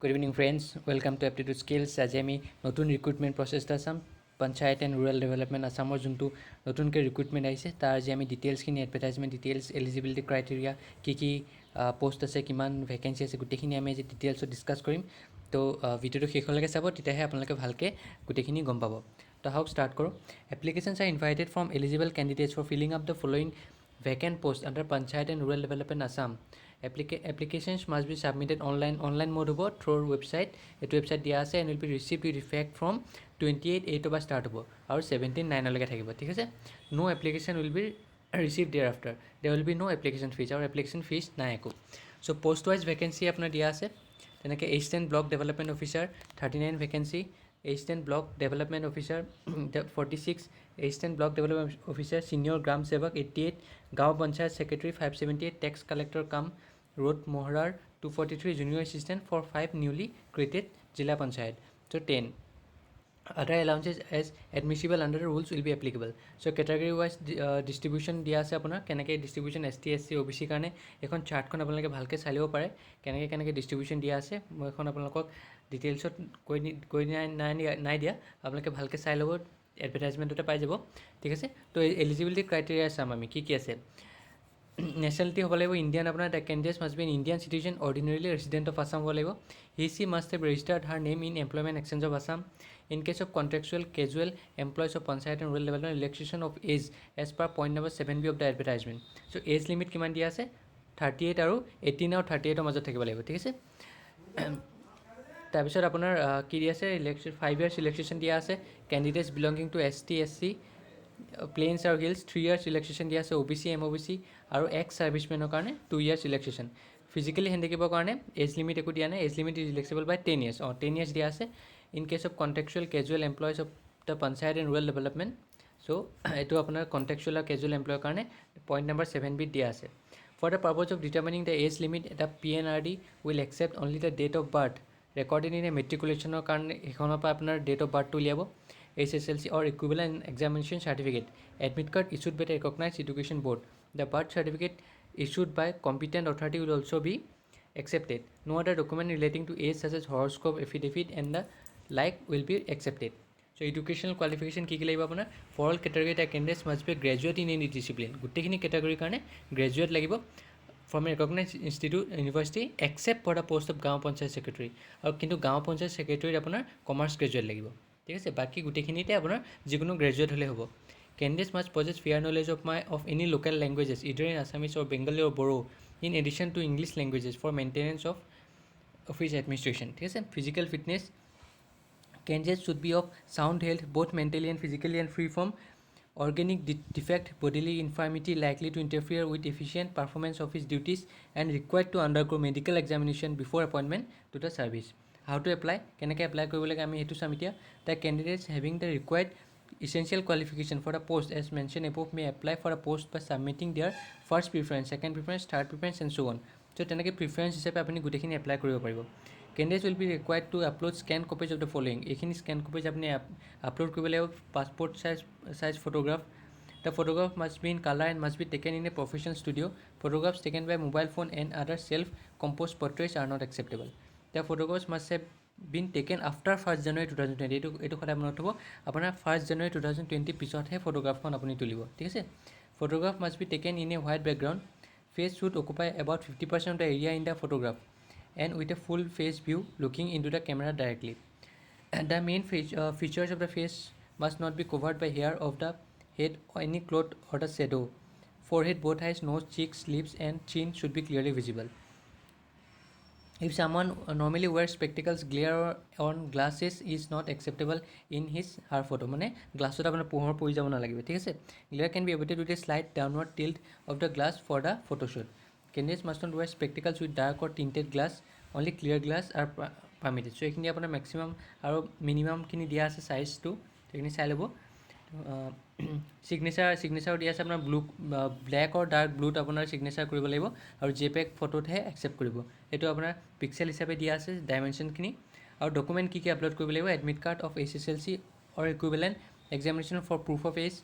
Good evening friends, welcome to Aptitude Skills. আজি আমি নতুন ৰিক্ৰুটমেণ্ট প্ৰচেছ এটা চাম। পঞ্চায়ত এণ্ড ৰুৰেল ডেভেলপমেণ্ট আছামৰ যোনটো নতুনকৈ ৰিক্ৰুটমেণ্ট আহিছে তাৰ আজি আমি ডিটেইলছখিনি এডভাৰটাইজমেণ্ট ডিটেইলছ এলিজিবিলিটি ক্ৰাইটেৰিয়া কি পোষ্ট আছে কিমান ভেকেঞ্চি আছে গোটেইখিনি আমি আজি ডিটেইলছত ডিছকাছ কৰিম। তো ভিডিঅ'টো শেষলৈকে চাব তেতিয়াহে আপোনালোকে ভালকৈ গোটেইখিনি গম পাব। তো আহক ষ্টাৰ্ট কৰোঁ। Applications are invited from eligible candidates for filling up the following vacant post under Panchayat and Rural Development Assam. Applications must be submitted online mode hobo through website. Etu website dia ase and will be received with effect from 28/8 ba start hobo aru 17/9 lage thakibo. Thik ase, no application will be received thereafter. There will be no application fees or application fees na eko. So post wise vacancy apna dia ase tenake assistant block development officer 39 vacancy, assistant block development officer 46, assistant block development officer senior gram sevak 88, gaon panchayat secretary 578, tax collector kam road mohrar 243, junior assistant for 5 newly created jilla panchayat. So 10 other allowances as admissible under the rules will be applicable. So category wise distribution dia ase apuna kenake distribution ST SC OBC karone ekhon chart kon apnaloke bhalke sai libo pare kenake distribution dia ase moi ekhon apnalokok details koi nai dia apnaloke bhalke sai lobo advertisement ote pai jabo. ঠিক আছে, তো eligibility criteria চাম আমি কি আছে। Nationality হ'ব লাগিব Indian, আপোনাৰ the candidates must be an Indian citizen ordinarily resident of Assam হ'ব লাগিব। He must have registered her name in employment exchange of Assam. In case of contractual casual employees of panchayat and rural development relaxation of age as per point number 7B of the advertisement. So' age limit কিমান দিয়া আছে 38 আৰু 18 আৰু 38ৰ মাজত থাকিব লাগিব। ঠিক আছে, তাৰপিছত আপোনাৰ কি দিয়া আছে 5 years ৰিলেক্সেশ্যন দিয়া আছে candidates belonging to ST SC plains আৰু হিলছ। 3 years ৰিলেক্সেশ্যন দিয়া আছে OBC MOBC আৰু এক্স ছাৰ্ভিচমেনৰ কাৰণে 2 years ৰিলেক্সেশ্যন। ফিজিকেলি হেণ্ডিকেপৰ কাৰণে এজ লিমিট একো দিয়া নাই, age limit is relaxable by 10 years। 10 years দিয়া আছে in case of contractual casual employees of the panchayat and rural development. So' এইটো আপোনাৰ কণ্টেকচুৱেল আৰু কেজুৱেল এমপ্লয়ৰ কাৰণে পইণ্ট নম্বৰ 7B দিয়া আছে। For the purpose of determining the age limit এটা PNRD will accept only the date of birth recorded in a মেট্ৰিকুলেশ্যনৰ কাৰণে সেইখনৰ পৰা আপোনাৰ ডেট অফ বাৰ্থটো উলিয়াব। SSLC or equivalent examination certificate, admit card issued by the recognized education board. The birth certificate issued by competent authority will also be accepted. No other document relating to age such as horoscope, affidavit and the like will be accepted. So educational qualification কি লাগিব আপোনাৰ for all category the candidates must be graduate in any discipline. গোটেইখিনি category কাৰণে graduate লাগিব from a recognized institute university except for the post of গাঁও panchayat secretary আৰু কিন্তু গাঁও পঞ্চায়ত secretary আপোনাৰ commerce graduate লাগিব। ঠিক আছে, বাকী গোটেইখিনিতে আপোনাৰ যিকোনো গ্ৰেজুৱেট হ'লে হ'ব। Candidates must possess fair knowledge of any local languages either in Assamese or Bengali or Bodo in addition to English languages for maintenance of office administration. ঠিক আছে, physical fitness candidates should be of sound health both mentally and physically and free from organic defect, bodily infirmity likely to interfere with efficient performance of his duties and required to undergo medical examination before appointment to the service. How to apply? কেনেকৈ apply কৰিব লাগে আমি সেইটো চাম এতিয়া। The candidates having the required essential qualification for the post as mentioned above may apply for a post by submitting their first preference, second preference, third preference and so on. So তেনেকৈ preference হিচাপে আপুনি গোটেইখিনি apply কৰিব পাৰিব। Candidates will be required to upload scanned copies of the following. এইখিনি scanned copies আপুনি upload কৰিব লাগিব। passport size photograph. The photograph must be in color and must be taken in a professional studio. Photographs taken by mobile phone and other self-composed portraits are not acceptable. The photographs must have been taken after 1st January 2020. এইটো সদায় মনত হ'ব আপোনাৰ 1st January 2020 পিছতহে ফটোগ্ৰাফখন আপুনি তুলিব। ঠিক আছে, photograph must be taken in a white background. Face should occupy about 50% of the area in the photograph and with a full face view looking into the camera directly. The main features of the face must not be covered by hair of the head or any cloth or the shadow. Forehead, both eyes, nose, cheeks, lips and chin should be clearly visible. If someone normally wears spectacles, glare on glasses is not acceptable in his her photo. মানে গ্লাছত আপোনাৰ পোহৰ পৰি যাব নালাগিব। ঠিক আছে, glare can be avoided with a slight downward tilt of the glass for the photo shoot. Candidates must not wear spectacles with dark or tinted glass. Only clear glass are permitted. So এইখিনি আপোনাৰ maximum আৰু মিনিমামখিনি দিয়া আছে চাইজটো, সেইখিনি চাই ল'ব। Signature দিয়া আছে আপোনাৰ ব্লেক আৰু ডাৰ্ক ব্লুত আপোনাৰ চিগনেচাৰ কৰিব লাগিব আৰু JPEG ফটোতহে একচেপ্ট কৰিব। এইটো আপোনাৰ পিক্সেল হিচাপে দিয়া আছে ডাইমেনশ্যনখিনি। আৰু ডকুমেণ্ট কি আপলোড কৰিব লাগিব admit card of SSLC or equivalent examination for proof of age,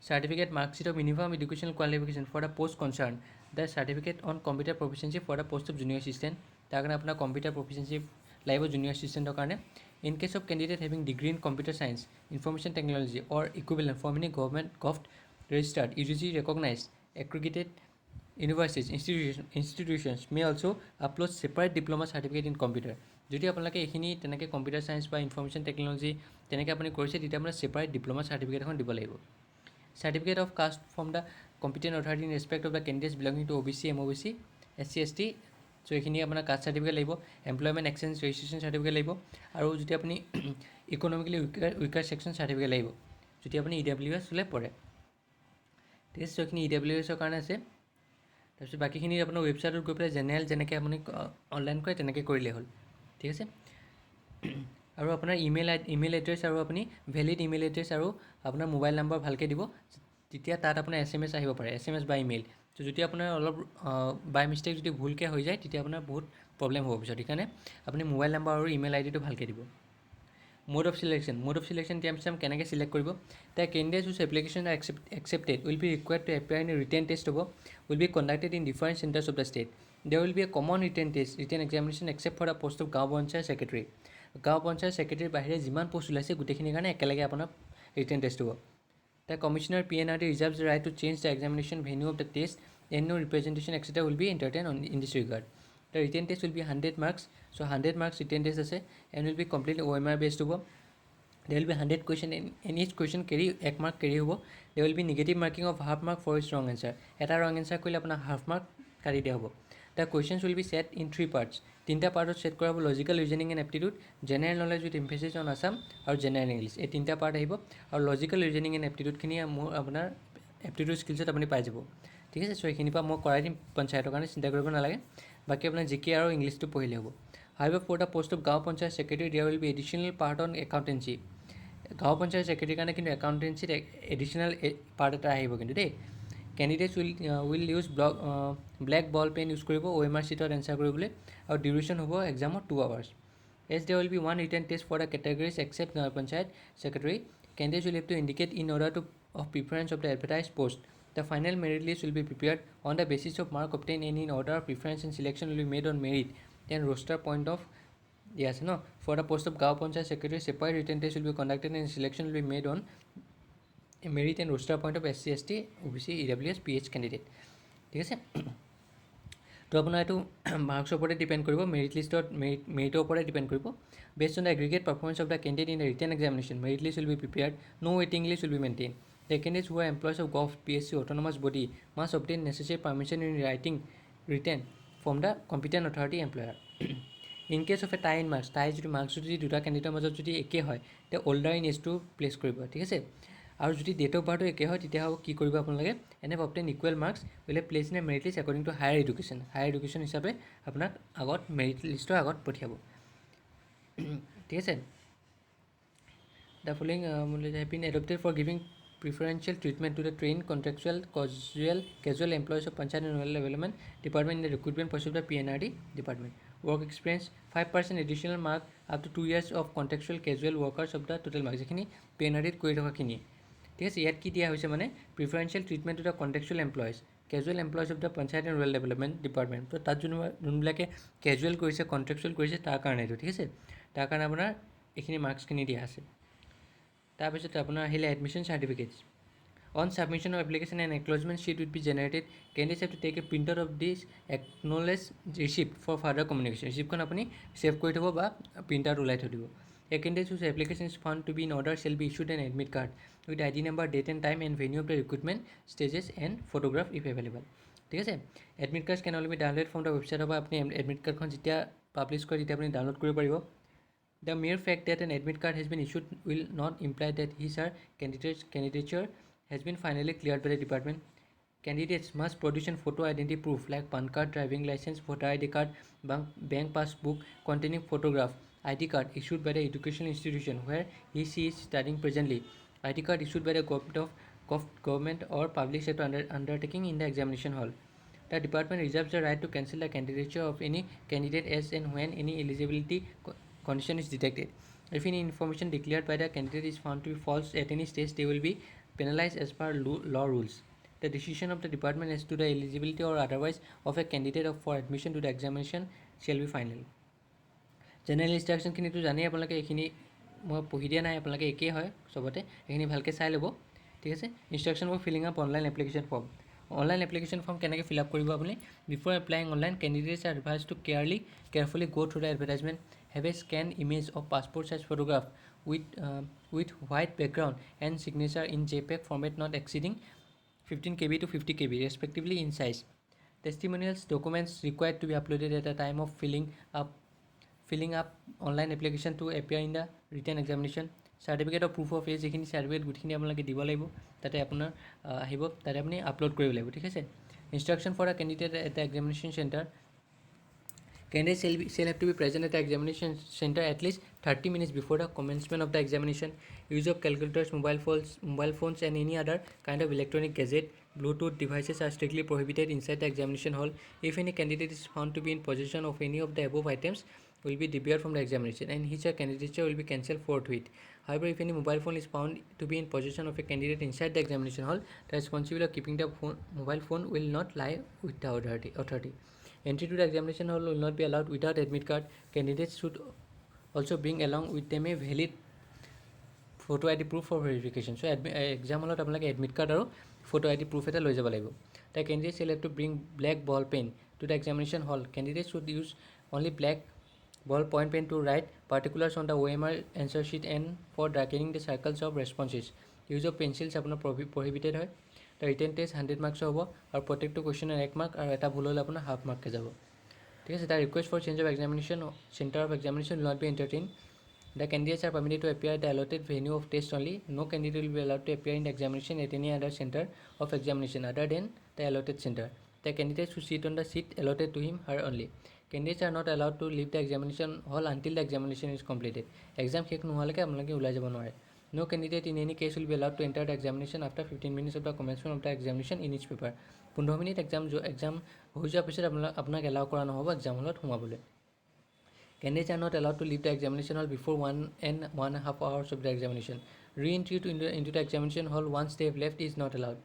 certificate marksheet of minimum educational qualification for the post concerned, the certificate on computer proficiency for the post of junior assistant। তাৰ কাৰণে আপোনাৰ computer proficiency লাগিব junior এছিষ্টেণ্টৰ কাৰণে। In case of candidate having degree in computer science, information technology or equivalent from any government registered UGC recognized accredited universities institutions may also upload separate diploma certificate in computer. যদি আপোনালোকে এইখিনি তেনেকৈ computer science বা information technology তেনেকৈ আপুনি কৰিছে তেতিয়া আপোনাৰ ছেপাৰেট ডিপ্ল'মা চাৰ্টিফিকেট এখন দিব লাগিব। Certificate of caste from the competent authority in respect of the candidates belonging to OBC MOBC SC ST। So' এইখিনি আপোনাৰ কাষ্ট চাৰ্টিফিকেট লাগিব, এমপ্লয়মেণ্ট এক্সচেঞ্জ ৰেজিষ্ট্ৰেশ্যন চাৰ্টিফিকেট লাগিব, আৰু যদি আপুনি ইকনমিকেলি উইকাৰ ছেকশ্যন চাৰ্টিফিকেট লাগিব যদি আপুনি EWS হ'লে পৰে। ঠিক আছে, চ' এইখিনি EWSৰ কাৰণে আছে। তাৰপিছত বাকীখিনি আপোনাৰ ৱেবছাইটত গৈ পেলাই জেনেৰেল যেনেকৈ আপুনি অনলাইন কৰে তেনেকৈ কৰিলেই হ'ল। ঠিক আছে, আৰু আপোনাৰ ইমেইল এড্ৰেছ আৰু আপুনি ভেলিড ইমেইল এড্ৰেছ আৰু আপোনাৰ মোবাইল নম্বৰ ভালকৈ দিব, তেতিয়া তাত আপোনাৰ SMS আহিব পাৰে, SMS বা ইমেইল। ত' যদি আপোনাৰ অলপ বাই মিষ্টেক যদি ভুলকৈ হৈ যায় তেতিয়া আপোনাৰ বহুত প্ৰব্লেম হ'ব পিছত, সেইকাৰণে আপুনি মোবাইল নম্বৰ আৰু ইমেইল ID টো ভালকৈ দিব। Mode of selection এতিয়া আমি কেনেকৈ চিলেক্ট কৰিব। The candidates whose applications are accepted will be required to appear in a written test will be conducted in different centers of the state. There will be a common written examination except for the post of গাঁও panchayat secretary. গাঁও panchayat secretary বাহিৰে যিমান post ওলাইছে গোটেইখিনিৰ কাৰণে একেলগে আপোনাৰ written test হ'ব। The commissioner PNRD reserves the right to change the examination venue of the test and no representation etc. will be entertained in this regard. The written test will be 100 marks, so 100 marks written test আছে and will be completely OMR based হ'ব। There will be 100 question and each question carry 1 mark carry হ'ব। There will be negative marking of half mark for each wrong answer. এটা wrong answer কৰিলে আপোনাৰ half mark কাটি দিয়া হ'ব। The questions will be set in 3 parts. 3টা পাৰ্টত set কৰা হ'ব, logical reasoning and aptitude, general knowledge with emphasis on Assam আৰু জেনেৰেল ইংলিছ। এই 3টা পাৰ্ট আহিব, আৰু লজিকেল ৰিজনিং এণ্ড এপ্টিটিউডখিনি মোৰ আপোনাৰ এপ্টিটিউড স্কিলছত আপুনি পাই যাব। ঠিক আছে, চ' এইখিনিৰ পৰা মই কৰাই দিম পঞ্চায়তৰ কাৰণে, চিন্তা কৰিব নালাগে। বাকী আপোনাৰ GK আৰু ইংলিছটো পঢ়িলে হ'ব। However, for the post of গাঁও panchayat secretary there will be additional part on accountancy. গাঁও পঞ্চায়ত secretary কাৰণে কিন্তু একাউণ্টেঞ্চিত এডিশ্যনেল পাৰ্ট এটা আহিব কিন্তু দেই। Candidates will use black ball pen use কৰিব OMR চিটত এনচাৰ কৰিবলৈ, আৰু ডিউৰেশ্যন হ'ব এক্সামৰ 2 hours. As there will be one written test for the categories except গাঁও panchayat secretary, candidates will have to indicate in order of preference of the advertised post. The final merit list will be prepared on the basis of mark obtained and in order of preference and selection will be made on merit. Then roster point of yes no for the post of গাঁও panchayat secretary, separate written test will be conducted and selection will be made on merit and roster point of SC ST OBC EWS PH candidate. ঠিক আছে, তো আপোনাৰ এইটো মাৰ্কছৰ ওপৰতে depend কৰিব, merit লিষ্টত মেৰিটৰ ওপৰতে ডিপেণ্ড কৰিব। Based on the aggregate performance of the candidate in the written examination, merit list will be prepared, no ৱেটিং list will be maintain. The candidates who are employees of Gov, PSC, autonomous body must obtain necessary permission in written from the competent authority employer. In case of a tie in marks, যদি marks যদি দুটা কেণ্ডিডেটৰ মাজত যদি একে হয় তেতিয়া older in এজটো place কৰিব। ঠিক আছে, আৰু যদি ডেট অফ বাৰ্থটো একে হয় তেতিয়া কি কৰিব আপোনালোকে, এনে obtain equal marks will place in a merit list according to higher education হিচাপে আপোনাক আগত মেৰিট লিষ্টৰ আগত পঠিয়াব। ঠিক আছে, the following have been adopted for giving preferential treatment to the trained contractual casual employees of Panchayat and Rural Development Department in the recruitment process of the PNRD Department. Work experience 5% additional mark up to 2 years of contractual casual workers of the total marks যিখিনি PNRD কৰি থকাখিনি। ঠিক আছে, ইয়াত কি দিয়া হৈছে মানে preferential treatment to the contractual employees of the panchayat and rural development department. তো তাত যোনবিলাকে কেজুৱেল কৰিছে কণ্ট্ৰেকচুৱেল কৰিছে তাৰ কাৰণে এইটো। ঠিক আছে, তাৰ কাৰণে আপোনাৰ এইখিনি মাৰ্কছখিনি দিয়া আছে। তাৰপিছত আপোনাৰ আহিলে admission certificates. On submission of application and acknowledgement sheet will be generated, candidates have to take a print out of this acknowledge receipt for further communication. ৰিচিপ্টখন আপুনি ছেভ কৰি থ'ব বা প্ৰিণ্ট আউট ওলাই থৈ দিব। A candidate whose application is found to be in order shall be issued an admit card with ID number, date and time and venue of the recruitment stages and photograph if available. ঠিক আছে, admit card can only be download from the ৱেবছাইটৰ পৰা আপুনি admit কাৰ্ডখন যেতিয়া publish কৰে তেতিয়া আপুনি ডাউনলোড কৰিব পাৰিব। The mere fact that an admit card has been issued will not imply that his or candidature has been finally cleared by the department. Candidates must produce a photo identity proof like PAN card, driving license, voter ID card, bank passbook containing photograph, ID card issued by the educational institution where he/she is studying presently, ID card issued by the government or public sector undertaking in the examination hall. The department reserves the right to cancel the candidature of any candidate as and when any eligibility condition is detected. If any information declared by the candidate is found to be false at any stage, they will be penalized as per law rules. The decision of the department as to the eligibility or otherwise of a candidate for admission to the examination shall be final. General ইনষ্ট্ৰাকশ্যনখিনিতো জানেই আপোনালোকে, এইখিনি মই পঢ়ি দিয়া নাই, আপোনালোকে একেই হয় চবতে, এইখিনি ভালকৈ চাই ল'ব, ঠিক আছে। Instruction for filling up online application form. Online application form কেনেকৈ ফিল আপ কৰিব আপুনি? Before applying online, candidates are advise to carefully go' through the advertisement, have a scan image of passport size photograph with white background and signature in JPEG format not exceeding 15 KB to 50 KB respectively in size. Testimonials documents required to be uploaded at the time of filling up online application to appear in the written examination. Certificate of proof of age, এইখিনি certificate গোটেইখিনি আপোনালোকে দিব লাগিব, তাতে আপোনাৰ আহিব, তাতে আপুনি আপলোড কৰিব লাগিব, ঠিক আছে। Instruction for a candidate at the examination center. Candidates shall have to be present at the examination center at least 30 minutes before the commencement of the examination. Use of calculators, mobile phones and any other kind of electronic gadget, Bluetooth devices are strictly prohibited inside the examination hall. If any candidate is found to be in possession of any of the above items, will be debarred from the examination and his candidature will be cancelled forthwith. However, if any mobile phone is found to be in possession of a candidate inside the examination hall, the responsibility of keeping the mobile phone will not lie with the authority. Entry to the examination hall will not be allowed without admit card. Candidates should also bring along with them a valid photo ID proof for verification. So exam hall আপোনালোকে admit card আৰু photo ID proof এটা লৈ যাব লাগিব। The candidates shall have to bring black ball pen to the examination hall. Candidates should use only black ball point pen to write particulars on the OMR answer sheet and for darkening the circles of responses. Use of pencils আপোনাৰ prohibited হয়। The written test 100 marks হ'ব আৰু প্ৰত্যেকটো কুৱেশ্যনৰ 1 mark আৰু এটা ভুল হ'লে আপোনাৰ হাফ মাৰ্ককৈ যাব, ঠিক আছে। The request for change of examination center of examination will not be entertained. The candidates are permitted to appear at the allotted venue of test only. No candidate will be allowed to appear in the examination at any other center of examination other than the allotted center. The candidate should sit on the seat allotted to him her only. Candidates are not allowed to leave the examination hall until the examination is completed. Exam শেষ নোহোৱালৈকে আপোনালোকে ওলাই যাব নোৱাৰে। No candidate in any case will be allowed to enter the examination after 15 minutes of the commencement of the examination in each paper. 15 minute exam হৈ যোৱাৰ পিছত আপোনাক এলাউ কৰা নহ'ব এক্সাম হলত সোমাবলৈ। Candidates are not allowed to leave the examination hall before 1.5 hours of the examination. Re-entry into the examination hall once they have left is not allowed.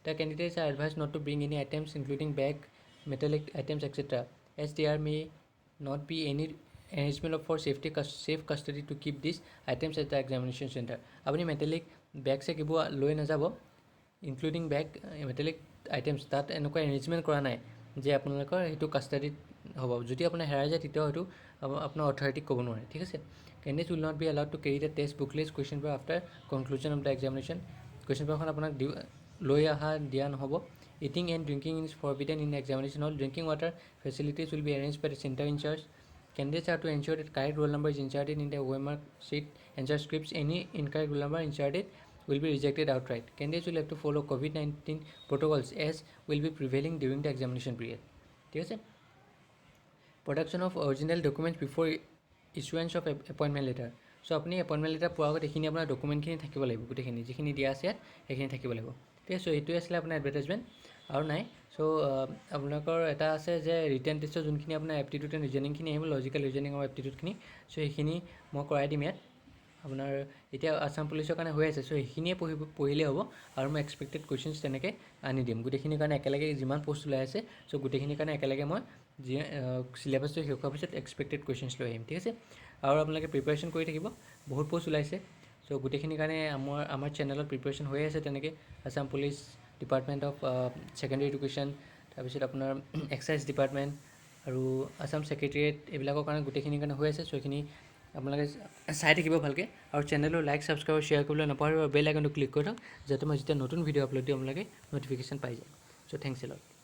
The candidates are advised not to bring any items including bag, metallic items, etc. as there may not be any arrangement for safe custody to keep these items at the examination center. আপুনি metallic বেগ চেগ এইবোৰ লৈ নাযাব, including বেগ metallic items, তাত এনেকুৱা arrangement কৰা নাই যে আপোনালোকৰ সেইটো কাষ্টাডিত হ'ব। যদি আপোনাৰ হেৰাই যায় তেতিয়াও সেইটো আপোনাৰ অথৰিটিক ক'ব নোৱাৰে, ঠিক আছে। Candidates will not be allowed to carry the test booklets question paper after conclusion of the examination. Question paperখন আপোনাক লৈ অহা দিয়া নহ'ব। Eating and drinking is forbidden in the examination hall. Drinking water facilities will be arranged by the center in charge. Candidates are to ensure that correct roll number is inserted in the OMR sheet answer scripts. Any incorrect roll number inserted will be rejected outright. Candidates will have to follow COVID-19 protocols as will be prevailing during the examination period, ঠিক আছে। Production of original documents before issuance of appointment letter. So আপুনি appointment letter পোৱাৰ আগত এইখিনি আপোনাৰ ডকুমেণ্টখিনি থাকিব লাগিব, গোটেইখিনি যিখিনি দিয়া আছে ইয়াত সেইখিনি থাকিব লাগিব, ঠিক আছে। চ' এইটোৱে আছিলে আপোনাৰ এডভাৰটাইজমেণ্ট আৰু নাই। চ' আপোনালোকৰ এটা আছে যে ৰিটেন টেষ্টৰ যোনখিনি আপোনাৰ এপ্টিটিউড এণ্ড ৰিজনিংখিনি আহিব, লজিকেল ৰিজনিং আৰু এপ্টিটিউডখিনি। চ' সেইখিনি মই কৰাই দিম ইয়াত। আপোনাৰ এতিয়া আছাম পুলিচৰ কাৰণে হৈ আছে, চ' সেইখিনিয়ে পঢ়িলেই হ'ব আৰু মই এক্সপেক্টেড কুৱেশ্যনছ তেনেকৈ আনি দিম গোটেইখিনিৰ কাৰণে একেলগে যিমান পোষ্ট ওলাই আছে। চ' গোটেইখিনিৰ কাৰণে একেলগে মই চিলেবাছটো শেষ হোৱাৰ পিছত এক্সপেক্টেড কুৱেশ্যনছ লৈ আহিম, ঠিক আছে। আৰু আপোনালোকে প্ৰিপাৰেশ্যন কৰি থাকিব, বহুত পোষ্ট ওলাইছে। চ' গোটেইখিনিৰ কাৰণে আমাৰ চেনেলত প্ৰিপাৰেশ্যন হৈ আছে তেনেকৈ। Assam police, department of secondary education, তাৰপিছত আপোনাৰ এক্সাইজ ডিপাৰ্টমেণ্ট আৰু আছাম ছেক্ৰেটেৰিয়েট, এইবিলাকৰ কাৰণে গোটেইখিনিৰ কাৰণে হৈ আছে। চ' এইখিনি আপোনালোকে চাই থাকিব ভালকৈ আৰু চেনেলটো লাইক ছাবস্ক্ৰাইব শ্বেয়াৰ কৰিবলৈ নাপাহৰিব আৰু বেল আইকনটো ক্লিক কৰি থওক যাতে মই যেতিয়া নতুন ভিডিঅ' আপলোড দিওঁ আপোনালোকে ন'টিফিকেশ্যন পাই যায়। চ' থেংকছ এ লট।